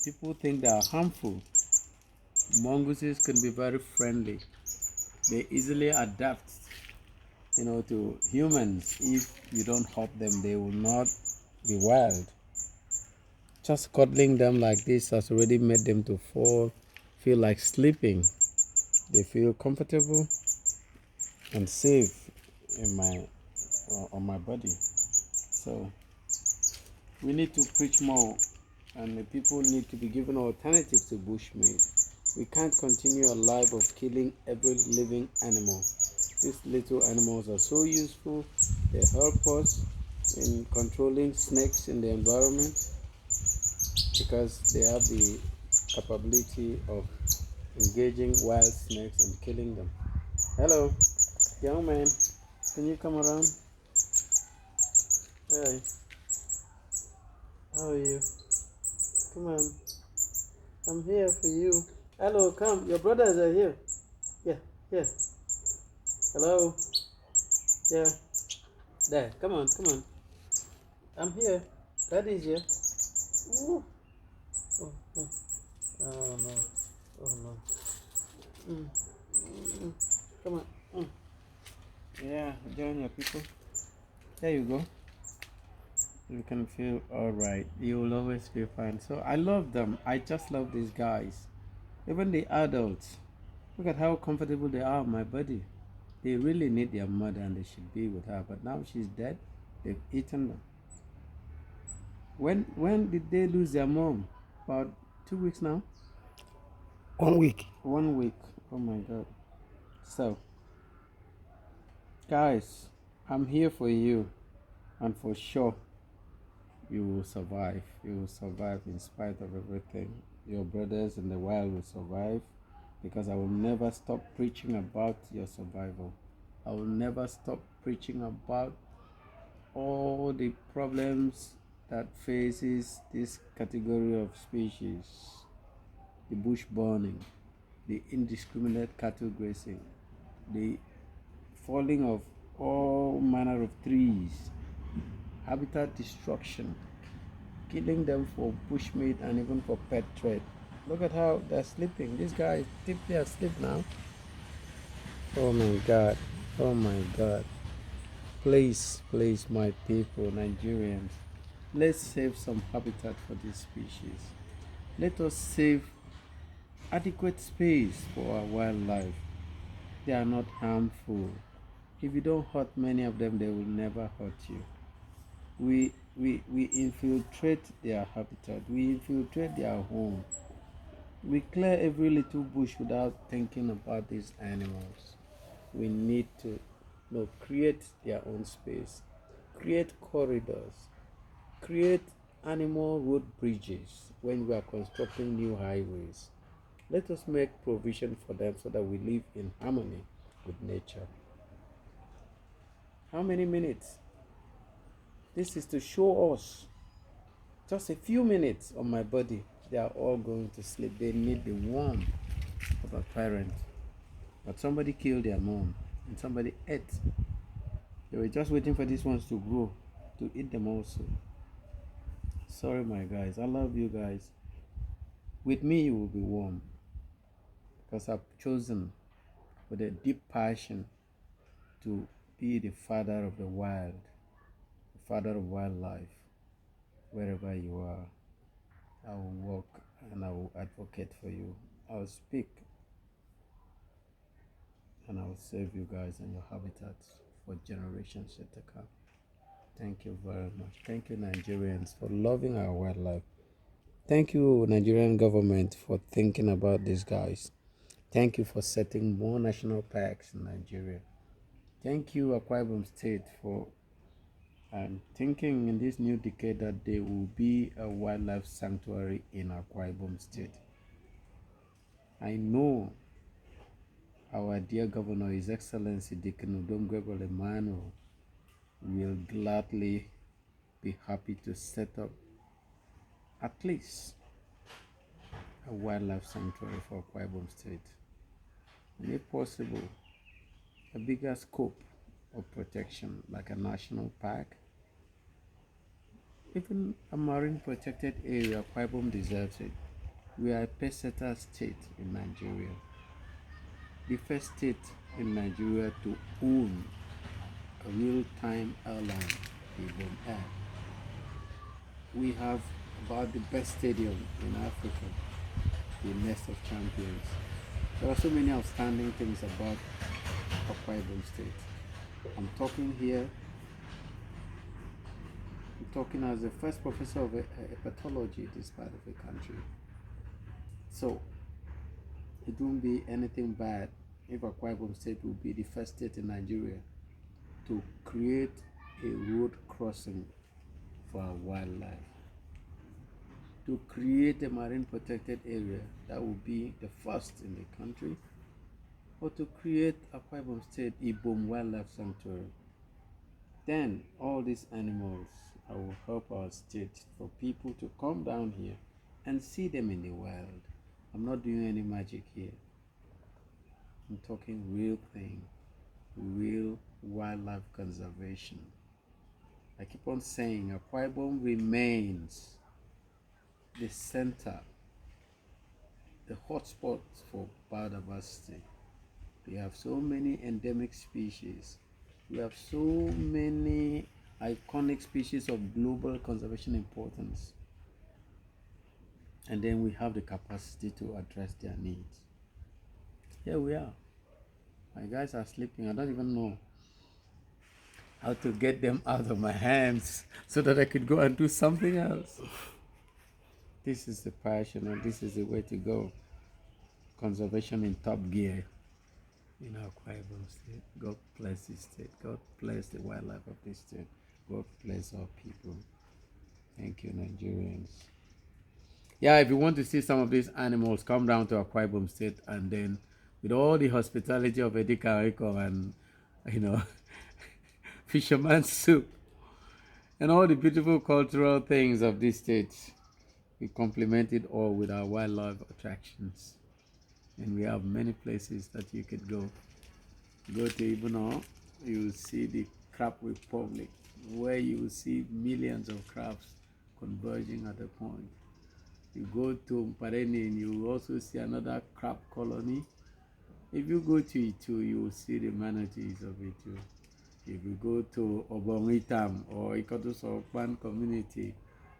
people think they are harmful. Mongooses can be very friendly. They easily adapt, to humans. If you don't hurt them, they will not be wild. Just cuddling them like this has already made them to feel like sleeping. They feel comfortable and safe in my on my body. So we need to preach more, and the people need to be given alternatives to bushmeat. We can't continue a life of killing every living animal. These little animals are so useful. They help us in controlling snakes in the environment because they have the capability of engaging wild snakes and killing them. Hello, young man. Can you come around? Hey, how are you? Come on. I'm here for you. Hello, come. Your brothers are here. Yeah, yeah. Hello. Yeah. There. Come on, come on. I'm here. Daddy's here. Ooh. Oh, oh. Oh no. Oh no. Mm. Mm. Come on. Mm. Yeah, join your people. There you go. You can feel alright. You will always feel fine. So I love them. I just love these guys. Even the adults. Look at how comfortable they are on my body. They really need their mother and they should be with her. But now she's dead. They've eaten them. When did they lose their mom? About 2 weeks now? 1 week. 1 week. Oh my god. So, guys, I'm here for you. And for sure, you will survive. You will survive in spite of everything. Your brothers in the wild will survive because I will never stop preaching about your survival. I will never stop preaching about all the problems that faces this category of species: the bush burning, the indiscriminate cattle grazing, the falling of all manner of trees, habitat destruction, killing them for bushmeat and even for pet trade. Look at how they're sleeping. This guy is deeply asleep now. Oh my god. Oh my god. Please, please, my people, Nigerians, let's save some habitat for this species. Let us save adequate space for our wildlife. They are not harmful. If you don't hurt many of them, they will never hurt you. We infiltrate their habitat, we infiltrate their home. We clear every little bush without thinking about these animals. We need to create their own space, create corridors, create animal road bridges when we are constructing new highways. Let us make provision for them so that we live in harmony with nature. How many minutes? This is to show us just a few minutes on my body. They are all going to sleep. They need the warmth of a parent. But somebody killed their mom and somebody ate. They were just waiting for these ones to grow to eat them also. Sorry, my guys. I love you guys. With me, you will be warm because I've chosen with a deep passion to be the father of the wild, the father of wildlife. Wherever you are, I will walk and I will advocate for you. I will speak and I will save you guys and your habitats for generations yet to come. Thank you very much. Thank you, Nigerians, for loving our wildlife. Thank you, Nigerian government, for thinking about these guys. Thank you for setting more national parks in Nigeria. Thank you, Akwa Ibom State, for thinking in this new decade that there will be a wildlife sanctuary in Akwa Ibom State. I know our dear Governor, His Excellency Dikin Udom Emmanuel, will gladly be happy to set up at least a wildlife sanctuary for Akwa Ibom State. And if possible, a bigger scope of protection like a national park, even a marine protected area. Akwa Ibom deserves it. We are a peseta state in Nigeria. The first state in Nigeria to own a real-time airline, Ibom Air. We have about the best stadium in Africa, the Nest of Champions. There are so many outstanding things about Akwa Ibom State. I'm talking as the first professor of hepatology in this part of the country. So, it won't be anything bad if Akwa Ibom State will be the first state in Nigeria to create a road crossing for our wildlife, to create a marine protected area that will be the first in the country, or to create Akwa Ibom State Ibom Wildlife Sanctuary. Then all these animals will help our state for people to come down here and see them in the wild. I'm not doing any magic here. I'm talking real thing, real wildlife conservation. I keep on saying Akwa Ibom remains the center, the hotspot for biodiversity. We have so many endemic species. We have so many iconic species of global conservation importance. And then we have the capacity to address their needs. Here we are. My guys are sleeping. I don't even know how to get them out of my hands so that I could go and do something else. This is the passion and this is the way to go. Conservation in top gear in our Akwa Ibom State. God bless this state. God bless the wildlife of this state. God bless our people. Thank you, Nigerians. Yeah, if you want to see some of these animals, come down to Akwa Ibom State, and then with all the hospitality of Edika and, fisherman's soup, and all the beautiful cultural things of this state, we complement it all with our wildlife attractions. And we have many places that you could go. Go to Ibuno, you will see the crab republic, where you will see millions of crabs converging at a point. You go to Mpareni and you will also see another crab colony. If you go to Itu, you will see the manatees of Itu. If you go to Obongitam or Ikotusokpan community,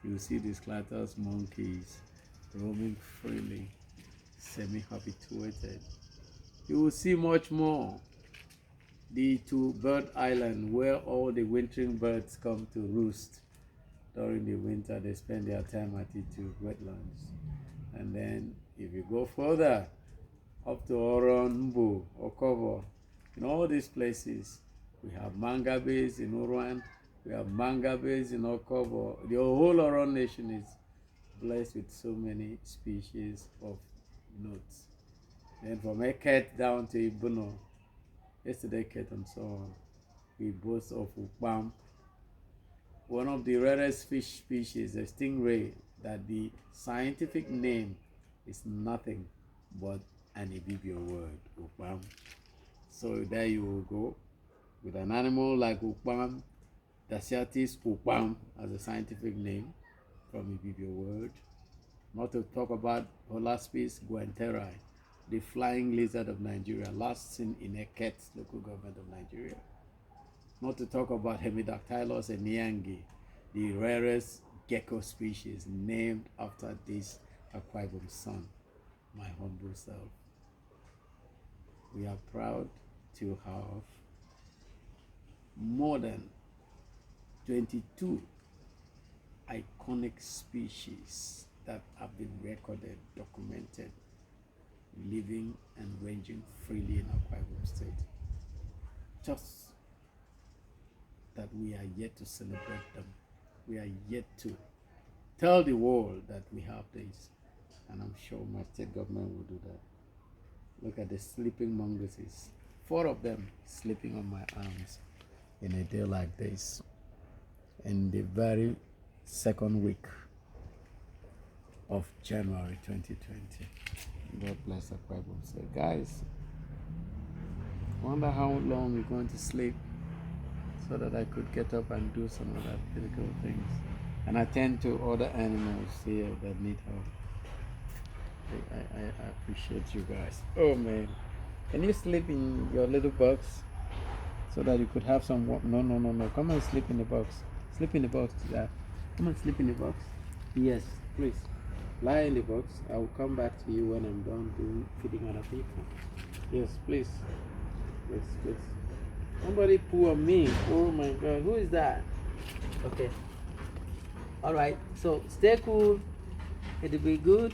you will see the slatter's monkeys roaming freely, semi-habituated. You will see much more. The Itu Bird Island, where all the wintering birds come to roost. During the winter, they spend their time at Itu wetlands. And then, if you go further, up to Oron, Mbu, Okovo, in all these places, we have manga bays in Uruan, we have manga bays in Okovo. The whole Oron nation is blessed with so many species of notes. Then from Eket down to Ibuno, yesterday Eket and so on, we boast of Upam, one of the rarest fish species, a stingray, that the scientific name is nothing but an Ibibio word, Upam. So there you will go with an animal like Upam, Daciatis Upam as a scientific name from Ibibio word. Not to talk about Holaspis guenteri, the flying lizard of Nigeria, last seen in Eket, local government of Nigeria. Not to talk about Hemidactylus eniangi, the rarest gecko species named after this Akwa Ibom son, my humble self. We are proud to have more than 22 iconic species that have been recorded, documented, living and ranging freely in Akwa Ibom State. Just that we are yet to celebrate them. We are yet to tell the world that we have this. And I'm sure my state government will do that. Look at the sleeping mongooses. 4 of them sleeping on my arms in a day like this. In the very second week of January 2020. God bless Akwa Ibom. So guys, wonder how long we're going to sleep so that I could get up and do some other critical things and attend to other animals here that need help. I appreciate you guys. Oh man, can you sleep in your little box so that you could have some? No, no, no, no. Come and sleep in the box. Sleep in the box. Yeah. Come and sleep in the box. Yes, please. Lie in the box. I will come back to you when I'm done doing feeding other people. Yes, please. Yes, please. Somebody poo on me. Oh my God, who is that? Okay. All right. So stay cool. It'll be good.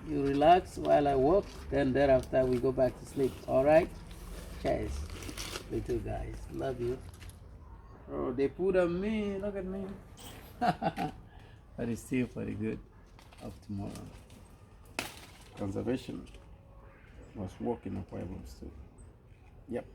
You relax while I work. Then thereafter we go back to sleep. All right. Cheers, little guys. Love you. Oh, they put on me. Look at me. But it's still pretty good. Of tomorrow. Conservation was working on problems too. Yep.